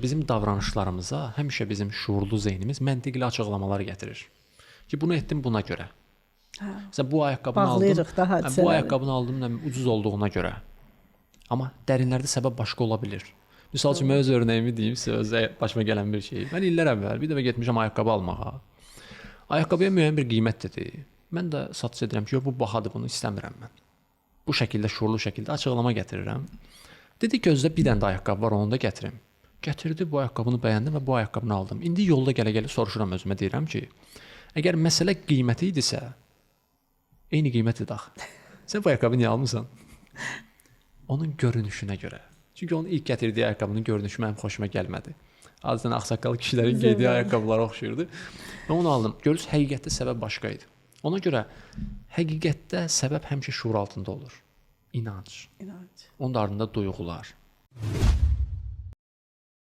bizim davranışlarımıza həmişə bizim şuurlu zeynimiz məntiqli açıqlamalar gətirir. Ki bunu etdim buna görə. Məsələn bu ayaqqabını aldım. Bu ayaqqabını aldım ucuz olduğuna görə. Amma dərinlərdə səbəb başqa ola bilər. Məsəl üçün mən öz örnəyimi deyim sizə, öz başıma gələn bir şey. Mən illər əvvəl bir dəfə getmişəm ayaqqabı almağa. Ayaqqabıya müəyyən bir qiymət dedi. Mən də satış edirəm ki, yox bu bahadır, bunu istəmirəm mən. Bu şəkildə şuurlu şəkildə açıqlama gətirirəm. Dedi gözlə bir dənə də ayaqqabı var, onu da gətirim. Gətirdi, bu ayaqqabını bəyəndim və bu ayaqqabını aldım. İndi yolda gələ-gələ soruşuram özümə, deyirəm ki, əgər məsələ qiyməti idisə, eyni qiymətdir axı. Sən bu ayaqqabını niyə almısan? Onun görünüşünə görə. Çünki onun ilk gətirdiyi ayaqqabının görünüşü mənim xoşuma gəlmədi. Adətən ağsaqqal kişilərin geydiyi ayaqqabılara oxşuyurdu. Və onu aldım. Görürsünüz, həqiqətdə səbəb başqa idi. Ona görə həqiqətdə səbəb həmişə şuur altında olur. İnanc. Onun ardında duyğular.